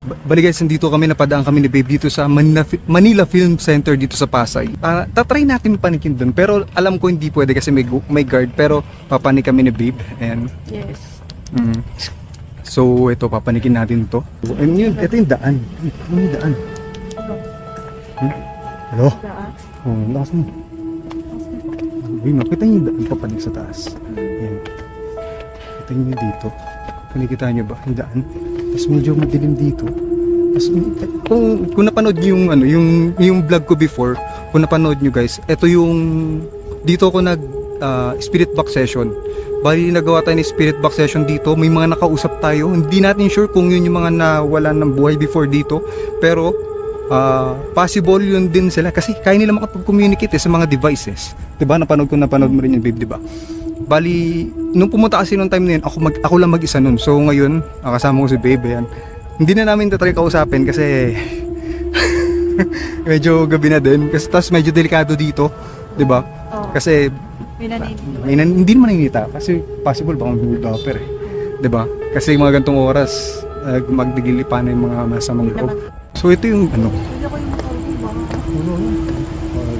Bali guys, nandito kami, napadaan kami ni Babe dito sa Manila Film Center dito sa Pasay. Tatry natin panikin doon, pero alam ko hindi pwede kasi may guard, pero papanik kami ni Babe. And Yes. so ito, papanikin natin to. And yun, ito yung daan. Ano yung daan? Hello? Oh, lakas mo. Uy, makita niyo yung daan papanik sa taas. Yan. Kita niyo dito. Nakikita niyo ba yung daan? Tapos medyo madilim dito. Tapos kung napanood niyo yung yung vlog ko before, kung napanood niyo guys, ito yung dito ako nag spirit box session. Bali nagawa tayo ng spirit box session dito. May mga nakausap tayo. Hindi natin sure kung yun yung mga nawalan ng buhay before dito, pero possible yun din sila kasi kaya nila makapag-communicate sa mga devices. 'Di ba? Napanood mo rin yung Babe, 'di ba? Bali, nung pumunta kasi nung time na yun, ako lang mag-isa nun. So ngayon, kasama ko si Babe, yan. Hindi na namin tatry kausapin kasi medyo gabi na din. Kasi tas medyo delikado dito, 'di ba? Oh. Kasi hindi naman naninita kasi possible baka mag-dopper eh. 'Di ba? Kasi mga gantong oras, magdigilipan na yung mga masamang loob. So ito yung ano.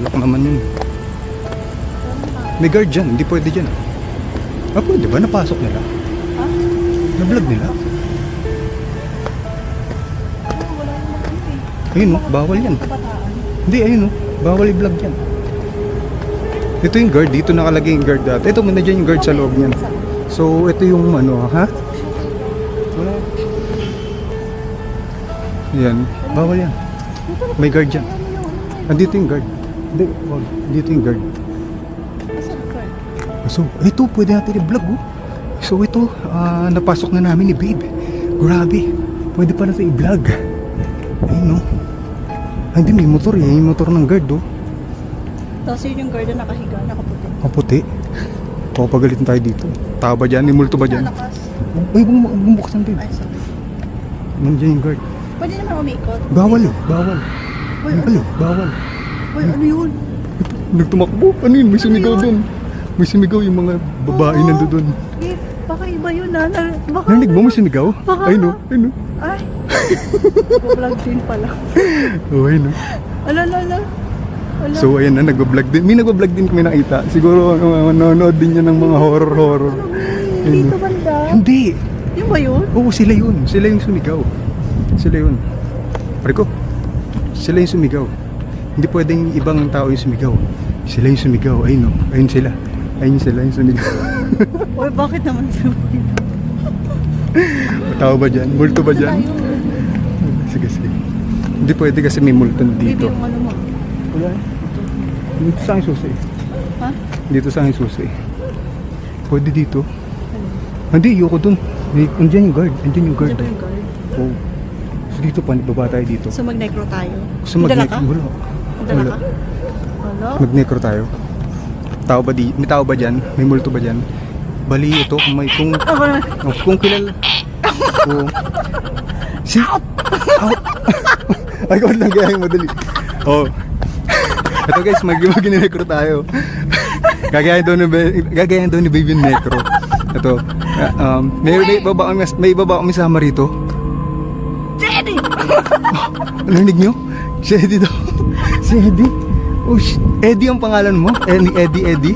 Lock naman yun. May guard dyan, hindi pwede dyan. Pwede ba? Napasok nila? Ha? Na-vlog nila? Ayun o, bawal yan. Hindi, ayun o, bawal i-vlog yan. Ito yung guard, dito nakalagay yung guard dati. Ito, muna dyan yung guard sa loob niyan. So, ito yung ano, ha? Wala. Yan, bawal yan. May guard dyan. Andito yung guard. Hindi, dito yung guard. So, ito, pwede natin i-vlog, oh. So, ito, napasok na namin ni Babe. Grabe, pwede pa natin i-vlog. Ayun, no. Ay, hindi, may motor eh. Yung motor ng guard, oh. Tapos yun yung guard na nakahiga, nakaputi. Kaputi. Papagalitin tayo dito. Tao ba dyan? May multo ba dyan? Nalakas. Ay, bumuksan, Babe. Ay, sorry. Nandiyan yung guard. Pwede naman umikot. Bawal eh, bawal. Uy, ano? Bawal. Uy, ano yun? Nagtumakbo. Ano yun? May sumigaw doon. May sumigaw yung mga babae nandun doon. Eh, baka iba yun na. Baka... Narinig mo may sumigaw? Baka... Ay no, ay no. Ay. Nag-vlog din pala. Oh, ay no. Ala. So ayan na, nag-vlog din. May nag-vlog din kami nakita. Siguro nanonood din yan ng mga horror. Dito banda. Hindi. Yung ba yun? Oo, sila yun. Sila yung sumigaw. Sila yun. Pare ko, sila yung sumigaw. Hindi pwedeng ibang tao yung sumigaw. Sila yung sumigaw. Ayun no. Ayun sila. Ayun sila yung sumigaw. Uy, bakit naman sumigaw? Tao ba dyan? Multo ba dyan? Sige. Hindi pwede kasi may multo dito. Baby, yung ano mo? Wala eh. Dito sa aking susi. Ha? Dito sa aking susi. Pwede dito. Hindi, ayoko dun. Andiyan yung guard. Andiyan yung guard. Diyan ba yung guard? Oo. So dito pa, baba tayo dito. So mag-necro tayo? So mag-necro. Wala. Dala ka? Wala? Mag-necro tayo. Tao ba di? May tao ba dyan? May multo ba dyan? Bali ito kung kilala. Kung out. Ay, kung lang kaya madali. Oh. Ito guys, mag-necro tayo. Gagayahin daw ni Baby necro. Ito. May baba kami sama rito. Jenny! Narinig nyo? Si Eddie daw. Si Eddie? Oh shit. Eddie ang pangalan mo? Eddie?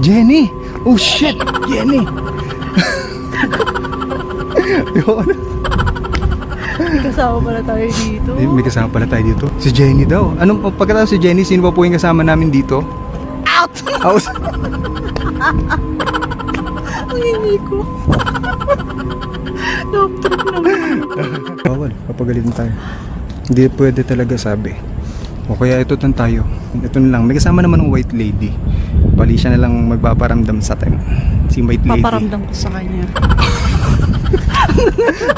Jenny! Oh shit! Jenny! May kasama pala tayo dito. May kasama pala tayo dito. Si Jenny daw. Anong pagkatapos si Jenny, sino pa po yung kasama namin dito? Out! Ang hindi ko. Love-trip naman. Bawal, papagalitin tayo. Hindi pwede talaga sabi. O kaya ito tan tayo. Ito na lang. May kasama naman ng white lady. Bali siya na lang magpaparamdam sa atin. Si white lady. Paparamdam ko sa kanya.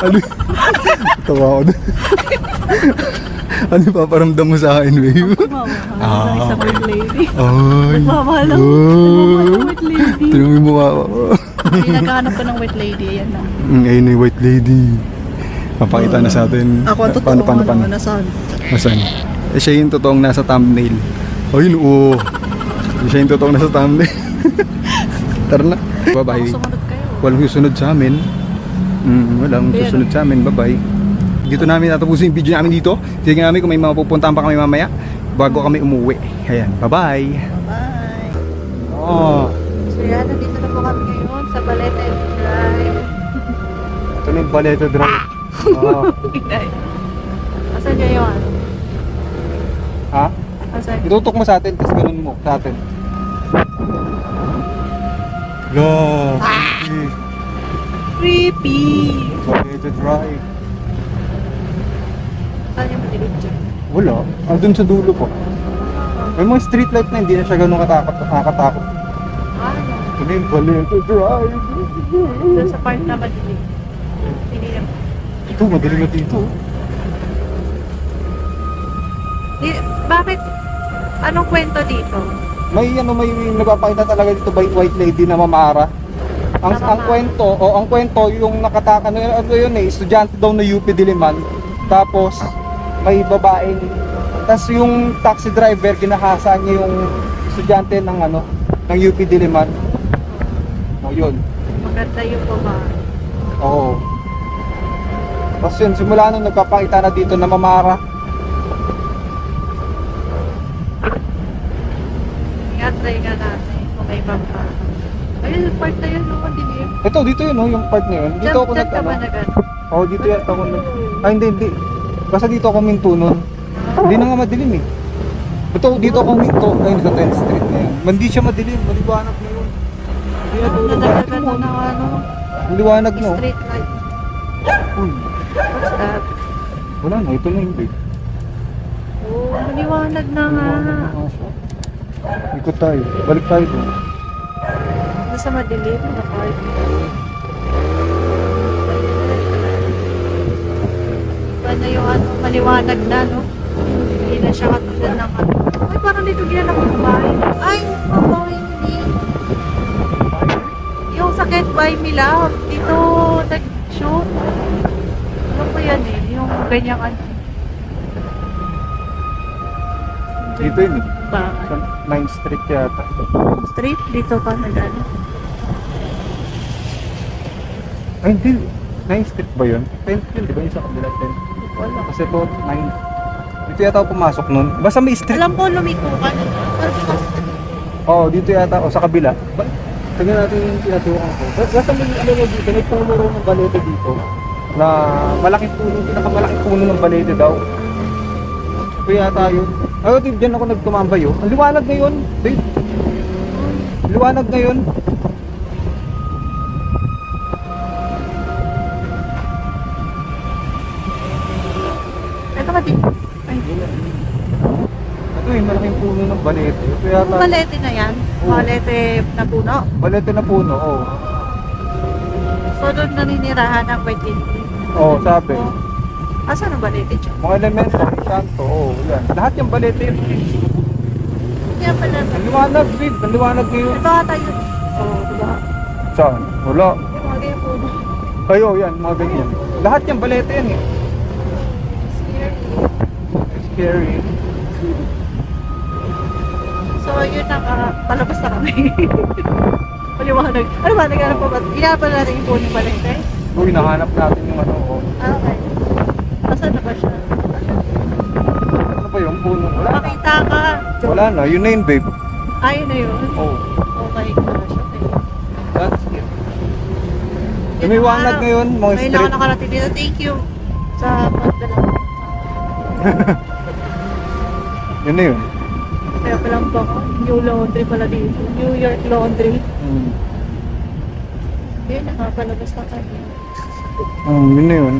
Ano? Tawa ako doon. Ano paparamdam mo sa akin, babe? Magmamahal ng isang white lady. Ay. Magmamahal ng white lady. Tinong yung mukha ko. Ay, naghahanap ka ng white lady. Ayan na. Ayun na yung white lady. Papakita na sa atin. Ako ang totoo. Paano? Nasaan? Masan? Siya yung totoong nasa thumbnail. Ayun, oo. Siya yung totoong nasa thumbnail. Tara na. Bye-bye. Sumunod kayo. Walang susunod sa amin. Walang susunod sa amin. Bye-bye. dito namin tatapusin yung video namin dito. Tingnan namin kung may mga pupuntahan pa kami mamaya bago kami umuwi. Ayan, bye-bye. Bye. Oh, So yan, nandito na po kami ngayon sa Balete Drive. ito na yung Balete Drive. Oh. Asan niya yung ano? Ha? Asan? Itutok mo sa atin, tapos ganun mo sa atin. Go! Creepy! Balete Drive. Saan yung madilig dyan? Wala. Dun sa dulo po. May mga street light na hindi na siya ganun nakakatakot. Ano? Ito na yung Balete Drive. Doon sa part na madilig. Hindi na. Ito, madaling na dito. Bakit? Anong kwento dito? May nagpapakita talaga dito by white lady na mamara. Ang kwento yung nakataka ano yun estudyante daw na UP Diliman. Tapos may babaeng yung taxi driver ginahasa niya yung estudyante ng UP Diliman. O yun. Maganda yung babae. Oo. Tapos yun, simula nung nagpapakita na dito na mamara. I-try nga natin kung may ibang pa. Ayun, yung part na yun, no? Dilim. Ito, dito yun, yung part na yun. Dito ako Diyan ka ba Oo, dito yata ako Ay, hindi. Basta dito ako minto nun. Hindi na nga madilim eh. Ito, dito ako minto. Ayun, sa 10th Street na yun. Hindi siya madilim, maliwanag na yun. Hindi na tulad Nadagdagan mo ng ano, maliwanag na. street light. Uy, What's that? wala na, ito na yung big. Oh, maliwanag na nga. Ikot tayo, balik tayo doon. Nasa madilim na part. Iba na yung ano, maliwanag na, no? Hindi na siya katulad ng ano. Ay, parang dito ginanap ng bahay. Ay, babae hindi. Yung sa Get By Me Love, dito nag-shoot. Ano po yan eh, yung ganyang ano. Dito yun eh, Ba? sa 9th Street yata. Street, dito ka nag-ano. Ay, hindi. 9th Street ba yun? 10th yun, di ba yung sa kabila 10th? Wala. Kasi ito, 9th. Dito yata ako pumasok nun. Basta may street. Alam ko, lumiko ka na. Oo, dito yata, o sa kabila. Tingnan natin yung pinasukan ko. Basta may dito, may puno rin ng balete dito. Na malaking puno, pinakamalaking puno ng balete daw. Ito yata yun. Ay, dyan ako nagtumambay oh. Ang liwanag na yun, babe. Liwanag na yun. Ito ka dito. Ay, Ito yung malaking puno ng balete. Ito yata. yung balete na yan. Oo. Balete na puno. Balete na puno, oh. So, doon naninirahan ng white lady. Oo, sabi. Asan ang balete dyan? Mga elemento, santo, oh, yan. Lahat yung balete yun. Kaya pala. Ang liwanag, babe. Ang liwanag ngayon. Ito ata yun. Oo, diba? Saan? Wala. Yung mga ganyan puno. Ayo, yan, mga ganyan. Lahat yung balete yan eh. Scary. Scary. So, yun na palabas na kami. Paliwanag. Ano ba? Naghanap pa ba? Hinapan natin yung puno ng balete? Uy, nahanap natin yung oh. Ah, okay. Asan na ba siya? Ano ba yung puno? Wala na. Makita ka. Wala na, yun na yun, babe. Ayun na yun. Oh, Okay, gosh. Okay. that's it. Lumiwanag ngayon, mga Ngayon lang ako street. nakarating dito. Thank you sa pagdala. Yun na yun. Kaya palang bako. New laundry pala dito. New York laundry. Mm. Yun, nakapalabas na kami. Yun na yun.